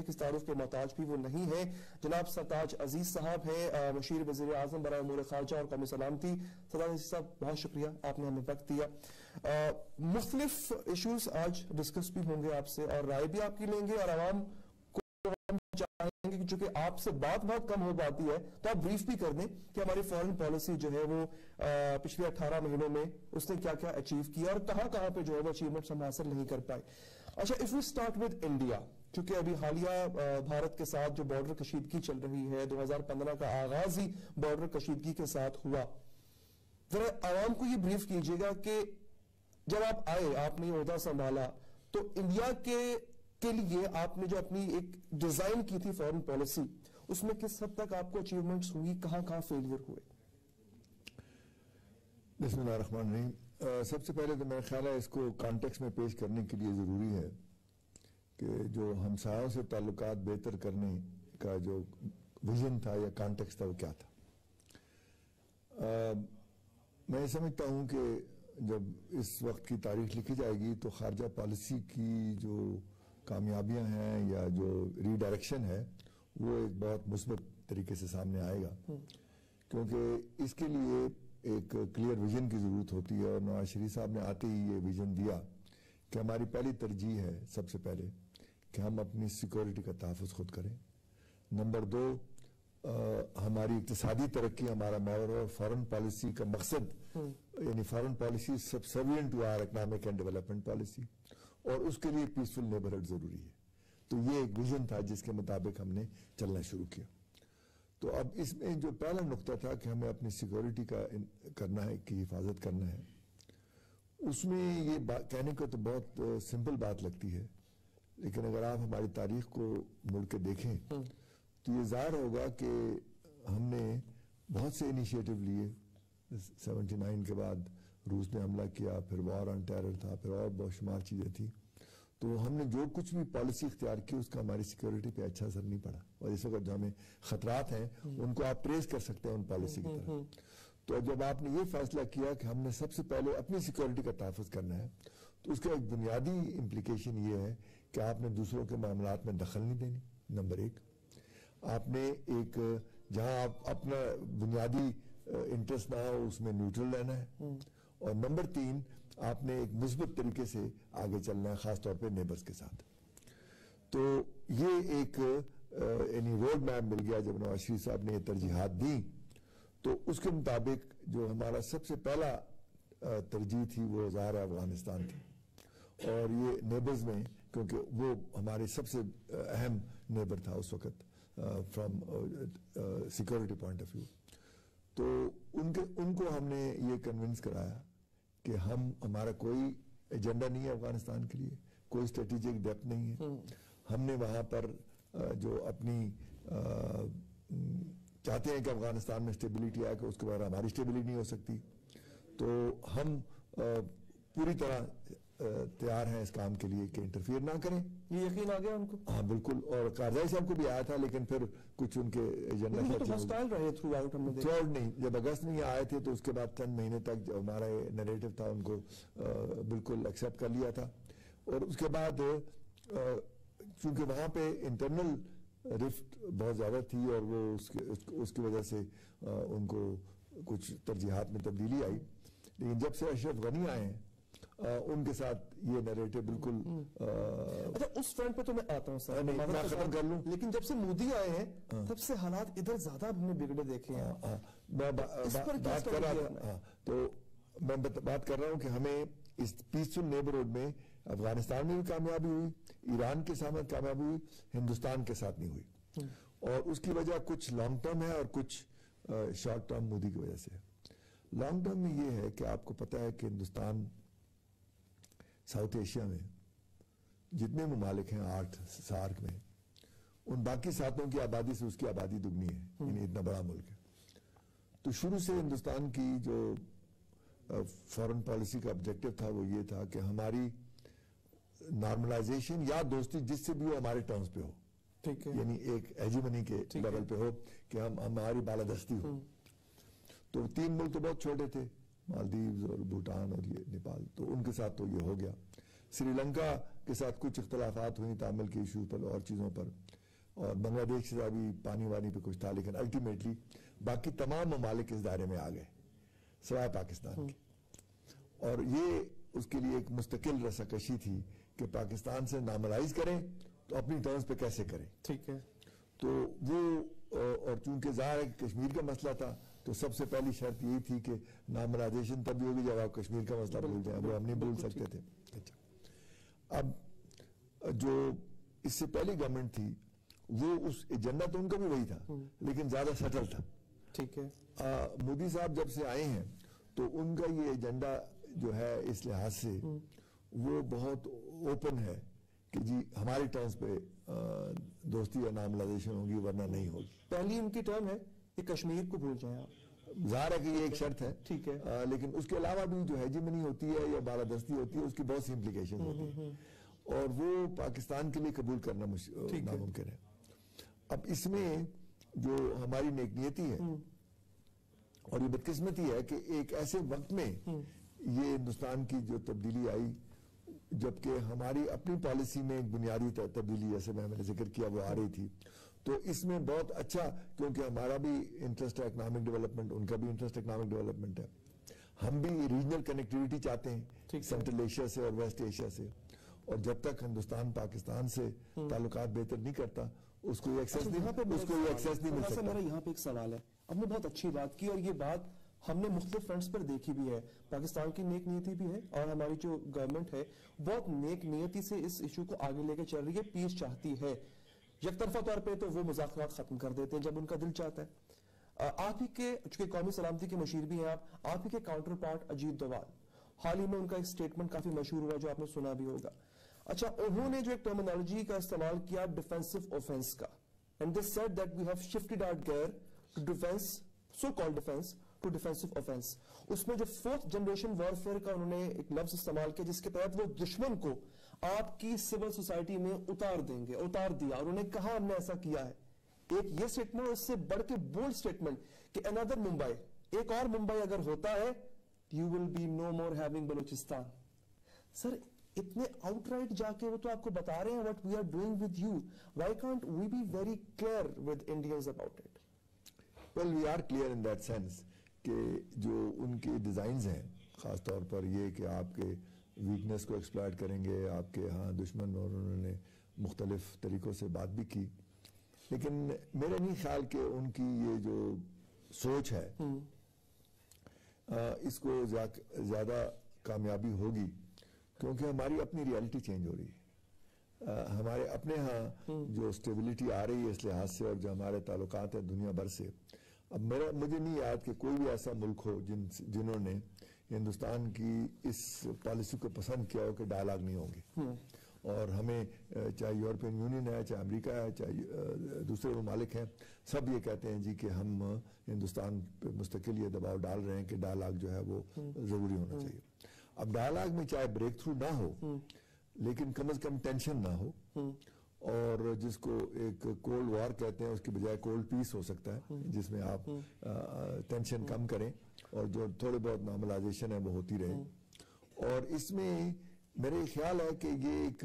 کس تعارف کے محتاج بھی وہ نہیں ہے. جناب سرتاج عزیز صاحب ہیں مشیر وزیر اعظم برائے امور خارجہ اور قومی سلامتی. سرتاج عزیز صاحب بہت شکریہ آپ نے ہمیں وقت دیا. مختلف ایشوز آج ڈسکس بھی ہوں گے آپ سے اور رائے بھی آپ کی لیں گے, اور عوام کو ہم چاہیں گے کہ چونکہ آپ سے بات بہت کم ہو پاتی ہے تو آپ بریف بھی کر دیں کہ ہماری فارن پالیسی جو ہے وہ پچھلے 18 مہینوں میں اس نے کیا کیا اچیو کیا اور کہاں کہاں پہ جو ہے وہ اچیومنٹس ہم حاصل نہیں کر پائے. اچھا, if we start with India, چونکہ ابھی حالیہ بھارت کے ساتھ جو بارڈر کشیدگی چل رہی ہے, 2015 کا آغاز ہی بارڈر کشیدگی کے ساتھ ہوا, ذرا عوام کو یہ بریف کیجیے گا کہ جب آپ آئے, آپ نے یہ عہدہ سنبھالا, تو انڈیا کے لیے آپ نے جو اپنی ایک ڈیزائن کی تھی فارن پالیسی, اس میں کس حد تک آپ کو اچیومنٹس ہوئی, کہاں کہاں فیلئر ہوئے؟ بسم اللہ الرحمن الرحیم. سب سے پہلے تو میرا خیال ہے اس کو کانٹیکس میں پیش کرنے کے لیے ضروری ہے کہ جو ہمسایوں سے تعلقات بہتر کرنے کا جو ویژن تھا یا کانٹیکس تھا وہ کیا تھا. میں سمجھتا ہوں کہ جب اس وقت کی تاریخ لکھی جائے گی تو خارجہ پالیسی کی جو کامیابیاں ہیں یا جو ری ڈائریکشن ہے وہ ایک بہت مثبت طریقے سے سامنے آئے گا, کیونکہ اس کے لیے ایک کلیئر ویژن کی ضرورت ہوتی ہے. اور نواز شریف صاحب نے آتے ہی یہ ویژن دیا کہ ہماری پہلی ترجیح ہے سب سے پہلے کہ ہم اپنی سیکورٹی کا تحفظ خود کریں. نمبر 2, ہماری اقتصادی ترقی ہمارا محور اور فارن پالیسی کا مقصد یعنی foreign policy subservient to our economic and development policy, اور اس کے لیے پیسفل نیبرہڈ ضروری ہے. تو یہ ایک ویژن تھا جس کے مطابق ہم نے چلنا شروع کیا. تو اب اس میں جو پہلا نقطہ تھا کہ ہمیں اپنی سیکورٹی کا کرنا ہے, کی حفاظت کرنا ہے, اس میں یہ کہنے کو تو بہت سمپل بات لگتی ہے, لیکن اگر آپ ہماری تاریخ کو مڑ کے دیکھیں تو یہ ظاہر ہوگا کہ ہم نے بہت سے انیشیٹو لیے. 79 کے بعد روس نے حملہ کیا, پھر وار آن ٹیرر تھا, پھر اور بہت شمار چیزیں تھیں. تو ہم نے جو کچھ بھی پالیسی اختیار کی اس کا ہماری سیکورٹی پہ اچھا اثر نہیں پڑا, اور اس وقت جو ہمیں خطرات ہیں ان کو آپ ٹریس کر سکتے ہیں ان پالیسی کی طرح. تو جب آپ نے یہ فیصلہ کیا کہ ہم نے سب سے پہلے اپنی سیکورٹی کا تحفظ کرنا ہے, تو اس کا ایک بنیادی امپلیکیشن یہ ہے کہ آپ نے دوسروں کے معاملات میں دخل نہیں دینی. نمبر 1, آپ نے ایک جہاں آپ اپنا بنیادی انٹرسٹ نہ ہو اس میں نیوٹرل رہنا ہے. اور نمبر 3, آپ نے ایک مثبت طریقے سے آگے چلنا ہے, خاص طور پہ نیبرز کے ساتھ. تو یہ ایک یعنی روڈ میپ مل گیا جب نواز شریف صاحب نے یہ ترجیحات دی. تو اس کے مطابق جو ہمارا سب سے پہلا ترجیح تھی وہ ظاہر افغانستان تھی, اور یہ نیبرز میں کیونکہ وہ ہمارے سب سے اہم نیبر تھا اس وقت from security point of view. تو ان کو ہم نے یہ کنونس کرایا کہ ہمارا کوئی ایجنڈا نہیں ہے افغانستان کے لیے, کوئی اسٹریٹجک ڈیپتھ نہیں ہے. ہم نے وہاں پر جو اپنی چاہتے ہیں کہ افغانستان میں اسٹیبلٹی آئے کہ اس کے بعد ہماری اسٹیبلٹی نہیں ہو سکتی. تو ہم پوری طرح تیار ہیں اس کام کے لیے کہ انٹرفیئر نہ کریں. یہ یقین آ گیا ان کو؟ ہاں بالکل, اور کارزائی صاحب کو بھی آیا تھا, لیکن پھر کچھ ان کے ایجنڈا تھرو آؤٹ نہیں. جب اگست میں یہ آئے تھے تو اس کے بعد چند مہینے تک جو ہمارا نیریٹو تھا ان کو بالکل ایکسیپٹ کر لیا تھا. اور اس کے بعد چونکہ وہاں پہ انٹرنل رفٹ بہت زیادہ تھی اور وہ اس کی وجہ سے ان کو کچھ ترجیحات میں تبدیلی آئی. لیکن جب سے اشرف غنی آئے ہیں ان کے ساتھ یہ نیریٹو بالکل اچھا اس فرنٹ پہ تو میں آتا ہوں سر, میں ختم کر لوں. لیکن جب سے مودی آئے ہیں تب سے حالات ادھر زیادہ ہم نے بگڑے دیکھے ہیں. میں بات کر رہا تو میں بات کر رہا ہوں کہ ہمیں اس پیسفل نیبرہڈ میں افغانستان میں بھی کامیابی ہوئی, ایران کے ساتھ کامیابی ہوئی, ہندوستان کے ساتھ نہیں ہوئی. اور اس کی وجہ کچھ لانگ ٹرم ہے اور کچھ شارٹ ٹرم مودی کی وجہ سے ہے. لانگ ٹرم میں یہ ہے کہ آپ کو پتا ہے کہ ہندوستان ساؤتھ ایشیا میں جتنے ممالک ہیں 8 سارک میں, ان باقی 7 کی آبادی سے اس کی آبادی دگنی ہے, یعنی اتنا بڑا ملک ہے. تو شروع سے ہندوستان کی جو فارن پالیسی کا آبجیکٹو تھا وہ یہ تھا کہ ہماری نارملائزیشن یا دوستی جس سے بھی ہو ہمارے ٹرمز پہ ہو, یعنی ایک ہیجیمنی کے لیول پہ ہو کہ ہماری بالادستی ہو. تو 3 ملک تو بہت چھوٹے تھے, مالدیوز اور بھوٹان اور یہ نیپال, تو ان کے ساتھ تو یہ ہو گیا. سری لنکا کے ساتھ کچھ اختلافات ہوئی تعامل کے ایشو پر اور چیزوں پر, اور بنگلہ دیش سے بھی پانی وانی پہ کچھ تھا, لیکن الٹیمیٹلی باقی تمام ممالک اس دائرے میں آ گئے سوائے پاکستان کے. اور یہ اس کے لیے ایک مستقل رساکشی تھی کہ پاکستان سے نارملائز کریں تو اپنی ٹرمز پہ کیسے کریں. ٹھیک ہے. تو وہ اور چونکہ ظاہر ہے کہ کشمیر کا مسئلہ تھا تو سب سے پہلی شرط یہی تھی کہ نارملائزیشن تب بھی ہوگی جب آپ کشمیر کا مسئلہ بھول جائیں, وہ ہم نہیں بھول سکتے تھے. اچھا, اب جو اس سے پہلی گورنمنٹ تھی وہ اس ایجنڈا تو ان کا بھی وہی تھا لیکن زیادہ سٹل تھا. ٹھیک ہے. مودی صاحب جب سے آئے ہیں تو ان کا یہ ایجنڈا جو ہے اس لحاظ سے وہ بہت اوپن ہے کہ جی ہماری ٹرمز پہ دوستی یا نارملائزیشن ہوگی ورنہ نہیں ہوگی. پہلی ان کی ٹرم ہے کہ کشمیر کو بھول جائیں آپ. ظاہر ہے کہ یہ ایک شرط ہے. ٹھیک ہے. لیکن اس کے علاوہ بھی جو ہیجمنی ہوتی ہے یا بالادستی ہوتی ہے اس کی بہت سی امپلیکیشن ہوتی ہیں اور وہ پاکستان کے لیے قبول کرنا ناممکن ہے. اب اس میں جو ہماری نیک نیتی ہے اور یہ بدقسمتی ہے کہ ایک ایسے وقت میں یہ ہندوستان کی جو تبدیلی آئی جبکہ ہماری اپنی پالیسی میں ایک بنیادی تبدیلی جیسے میں نے ذکر کیا وہ آ رہی تھی, تو اس میں بہت اچھا کیونکہ ہمارا بھی انٹرسٹ ہے اکنامک ڈیولپمنٹ, ان کا بھی انٹرسٹ اکنامک ڈیولپمنٹ ہے, ہم بھی ریجنل کنیکٹیوٹی چاہتے ہیں سینٹرل ایشیا سے اور ویسٹ ایشیا سے, اور جب تک ہندوستان پاکستان سے تعلقات بہتر نہیں کرتا اس کو ایکسیس نہیں مل سکتا. میرا یہاں پہ ایک سوال ہے, آپ نے بہت اچھی بات کی اور یہ بات ہم نے مختلف فرنٹس پر دیکھی بھی ہے. پاکستان کی نیک نیتی بھی ہے اور ہماری جو گورنمنٹ ہے بہت نیک نیتی سے اس ایشو کو آگے لے کے چل رہی ہے, پیس چاہتی ہے. یک طرفہ طور پہ تو وہ مذاکرات ختم کر دیتے ہیں جب ان کا دل چاہتا ہے. آپ ہی کے چونکہ قومی سلامتی کے مشیر بھی ہیں آپ ہی کے کاؤنٹر پارٹ اجیت دوال, حال ہی میں ان کا ایک سٹیٹمنٹ کافی مشہور ہوا جو آپ نے سنا بھی ہوگا. اچھا, انہوں نے جو ایک ٹرمینالوجی کا استعمال کیا ڈیفینسو اوفینس کا, and they said that we have shifted our gear to defence, so called defence to defensive offence. اس میں جو 4th جنریشن وارفیئر کا انہوں نے ایک لفظ استعمال کیا جس کے تحت وہ دشمن کو آپ کی سول سوسائٹی میں اتار دیں گے, اتار دیا, اور انہوں نے کہا ہم نے ایسا کیا ہے. ایک یہ سٹیٹمنٹ, اس سے بڑھ کے بولڈ سٹیٹمنٹ کہ another ممبئی, ایک اور ممبئی اگر ہوتا ہے you will be no more having Balochistan. سر اتنے آؤٹ رائٹ جا کے وہ تو آپ کو بتا رہے ہیں what we are doing with you. Why can't we be very clear with Indians about it? Well, we are clear in that sense کہ جو ان کے ڈیزائنز ہیں خاص طور پر یہ کہ آپ کے ویکنس کو ایکسپلائٹ کریں گے آپ کے ہاں دشمن, اور انہوں نے مختلف طریقوں سے بات بھی کی, لیکن میرا نہیں خیال کہ ان کی یہ جو سوچ ہے اس کو زیادہ کامیابی ہوگی کیونکہ ہماری اپنی ریالٹی چینج ہو رہی ہے. ہمارے اپنے ہاں جو اسٹیبلٹی آ رہی ہے اس لحاظ سے اور جو ہمارے تعلقات ہیں دنیا بھر سے, اب مجھے نہیں یاد کہ کوئی بھی ایسا ملک ہو جنہوں نے ہندوستان کی اس پالیسی کو پسند کیا ہو کہ ڈائلاگ نہیں ہوں گے. اور ہمیں چاہے یورپین یونین ہے, چاہے امریکہ ہے, چاہے دوسرے ممالک ہیں, سب یہ کہتے ہیں جی کہ ہم ہندوستان پہ مستقل یہ دباؤ ڈال رہے ہیں کہ ڈائلاگ جو ہے وہ ضروری ہونا چاہیے. اب ڈائلاگ میں چاہے بریک تھرو نہ ہو لیکن کم از کم ٹینشن نہ ہو, اور جس کو ایک کولڈ وار کہتے ہیں اس کی بجائے کولڈ پیس ہو سکتا ہے جس میں آپ ٹینشن کم کریں اور جو تھوڑے بہت نارملائزیشن ہے وہ ہوتی رہے. اور اس میں میرے خیال ہے کہ یہ ایک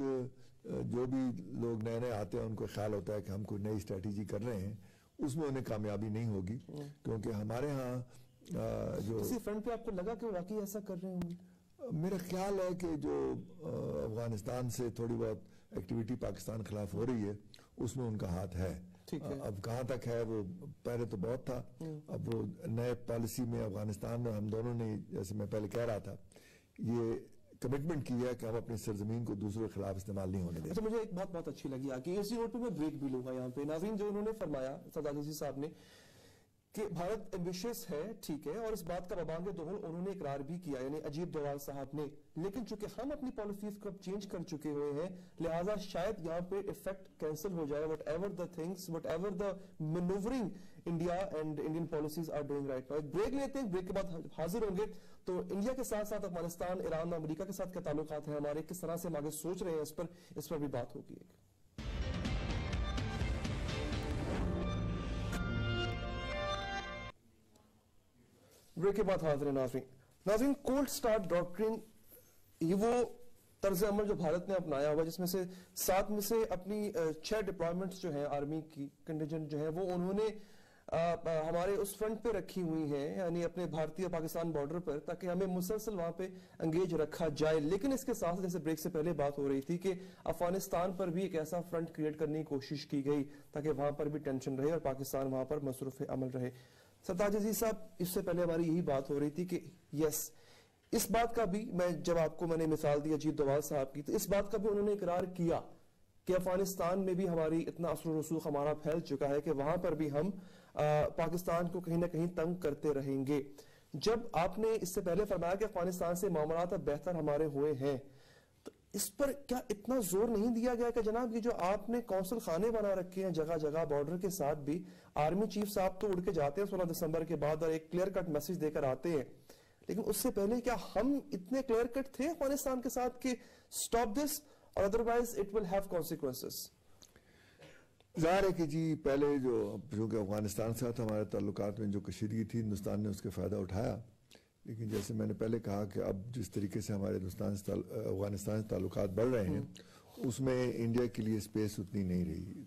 جو بھی لوگ نئے نئے آتے ہیں ان کو خیال ہوتا ہے کہ ہم کوئی نئی اسٹریٹجی کر رہے ہیں, اس میں انہیں کامیابی نہیں ہوگی کیونکہ ہمارے ہاں جو کسی فرنٹ پہ آپ کو لگا کہ واقعی ایسا کر رہے ہوں گے. میرا خیال ہے کہ جو افغانستان سے تھوڑی بہت ایکٹیویٹی پاکستان خلاف ہو رہی ہے اس میں ان کا ہاتھ ہے. اب کہاں تک ہے وہ پہلے تو بہت تھا, اب وہ نئے پالیسی میں افغانستان میں ہم دونوں نے جیسے میں پہلے کہہ رہا تھا یہ کمٹمنٹ کی ہے کہ ہم اپنی سرزمین کو دوسروں کے خلاف استعمال نہیں ہونے دیں. اچھا, مجھے ایک بات بہت اچھی لگی آگے اسی نوٹ پہ میں بریک بھی لوں گا یہاں پہ. ناظرین, جو انہوں نے فرمایا سردار عزیز صاحب نے کہ بھارت ایمبیشس ہے, ٹھیک ہے, اور اس بات کا ببانگ دہل انہوں نے اقرار بھی کیا یعنی اجیت دوال صاحب نے, لیکن چونکہ ہم اپنی پالیسیز کو اب چینج کر چکے ہوئے ہیں لہٰذا شاید یہاں پہ افیکٹ کینسل ہو جائے. Whatever the things, whatever the manoeuvring India and Indian policies are doing right now. ایک بریک لیتے ہیں, بریک کے بعد حاضر ہوں گے. تو انڈیا کے ساتھ ساتھ افغانستان, ایران, امریکہ کے ساتھ کیا تعلقات ہیں ہمارے, کس طرح سے ہم آگے سوچ رہے ہیں اس پر بھی بات ہوگی. بریک کے بعد حاضر ہیں ناظرین. کولڈ سٹارٹ ڈاکٹرن یہ وہ طرز عمل جو بھارت نے اپنایا ہوا، جس میں سے 7 میں سے اپنی 6 ڈپلائمنٹس جو ہیں آرمی کی کنٹینجنٹ جو ہیں وہ انہوں نے ہمارے اس فرنٹ پہ رکھی ہوئی ہیں، یعنی اپنے بھارتی پاکستان بارڈر پر، تاکہ ہمیں مسلسل وہاں پہ انگیج رکھا جائے. لیکن اس کے ساتھ جیسے بریک سے پہلے بات ہو رہی تھی کہ افغانستان پر بھی ایک ایسا فرنٹ کریٹ کرنے کی کوشش کی گئی تاکہ وہاں پر بھی ٹینشن رہے اور پاکستان وہاں پر مصروف عمل رہے. سرتاج عزیز صاحب، اس سے پہلے ہماری یہی بات ہو رہی تھی کہ یس، اس بات کا بھی جب آپ کو میں نے مثال دی اجیت دوال صاحب کی، تو اس بات کا بھی انہوں نے اقرار کیا کہ افغانستان میں بھی ہماری اتنا اثر و رسوخ ہمارا پھیل چکا ہے کہ وہاں پر بھی ہم پاکستان کو کہیں نہ کہیں تنگ کرتے رہیں گے. جب آپ نے اس سے پہلے فرمایا کہ افغانستان سے معاملات اب بہتر ہمارے ہوئے ہیں، تو اس پر کیا اتنا زور نہیں دیا گیا کہ جناب یہ جو آپ نے کونسل خانے بنا رکھے ہیں جگہ جگہ بارڈر کے ساتھ بھی، آرمی چیف صاحب تو اڑ کے جاتے ہیں 16 دسمبر کے بعد اور ایک کلیئر کٹ میسج دے کر آتے ہیں، لیکن اس سے پہلے کیا ہم اتنے کلیئر کٹ تھے افغانستان کے ساتھ کہ سٹاپ دس اور otherwise it will have consequences? ظاہر ہے کہ جی پہلے جو کہ افغانستان سے ہمارے تعلقات میں جو کشیدگی تھی، ہندوستان نے اس کا فائدہ اٹھایا. لیکن جیسے میں نے پہلے کہا کہ اب جس طریقے سے ہمارے افغانستان سے تعلقات بڑھ رہے ہیں، اس میں انڈیا کے لیے اسپیس اتنی نہیں رہی.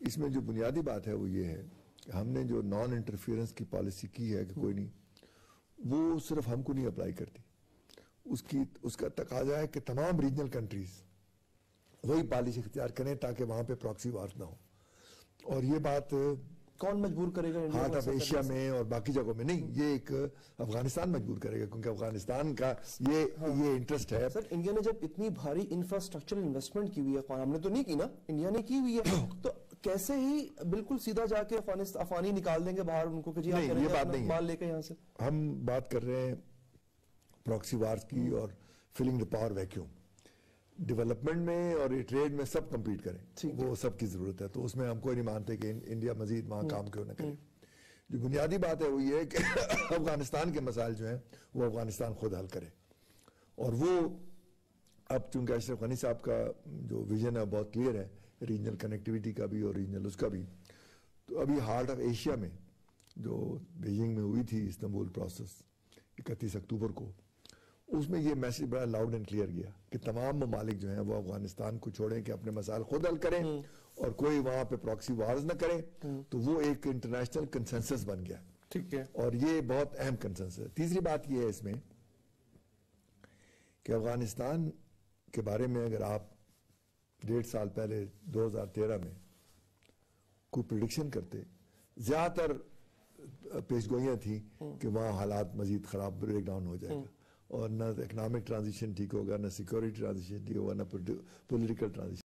اس میں جو بنیادی بات ہے وہ یہ ہے کہ ہم نے جو نان انٹرفیئرنس کی پالیسی کی ہے کہ کوئی نہیں، وہ صرف ہم کو نہیں اپلائی کرتی. اس کا تقاضا ہے کہ تمام ریجنل کنٹریز وہی پالیسی اختیار کریں تاکہ وہاں پہ پراکسی وار نہ ہو. اور یہ بات کون مجبور کرے گا؟ ہارٹ آف ایشیا میں اور باقی جگہوں میں نہیں، یہ ایک افغانستان مجبور کرے گا، کیونکہ افغانستان کا یہ انٹرسٹ ہے. سر انڈیا نے جب اتنی بھاری انفراسٹرکچرل انویسٹمنٹ کی ہوئی ہے، ہم نے تو نہیں کی نا، انڈیا نے کی ہوئی ہے، تو کیسے ہی بالکل سیدھا جا کے افغانی نکال دیں گے باہر ان کو کہ جی یہ بات نہیں مال لے کے یہاں سے؟ ہم بات کر رہے ہیں پراکسی وارز کی اور filling the power vacuum. Development میں اور ٹریڈ میں سب کمپیٹ کریں، وہ سب کی ضرورت ہے، تو اس میں ہم کوئی نہیں مانتے کہ انڈیا مزید وہاں کام کیوں نہ کرے. جو بنیادی بات ہے وہ یہ ہے کہ افغانستان کے مسائل جو ہیں وہ افغانستان خود حل کرے. اور وہ اب چونکہ اشرف غنی صاحب کا جو ویژن ہے بہت کلیئر ہے، ریجنل کنیکٹیویٹی کا بھی اور ریجنل اس کا بھی. تو ابھی ہارٹ آف ایشیا میں جو بیجنگ میں ہوئی تھی استنبول پروسیس 31 اکتوبر کو، اس میں یہ میسج بڑا لاؤڈ اینڈ کلیئر گیا کہ تمام ممالک جو ہیں وہ افغانستان کو چھوڑیں کہ اپنے مسائل خود حل کریں اور کوئی وہاں پہ پراکسی وارز نہ کریں. تو وہ ایک انٹرنیشنل کنسنسس بن گیا. ٹھیک ہے، اور یہ بہت اہم کنسنسس ہے. تیسری بات یہ ہے اس میں کہ افغانستان کے بارے میں اگر آپ 1.5 سال پہلے 2013 میں کوئی پریڈکشن کرتے، زیادہ تر پیشگوئیاں تھیں کہ وہاں حالات مزید خراب، بریک ڈاؤن ہو جائے گا، اور نہ اکنامک ٹرانزیشن ٹھیک ہوگا، نہ سیکورٹی ٹرانزیشن ٹھیک ہوگا، نہ پولیٹیکل ٹرانزیشن.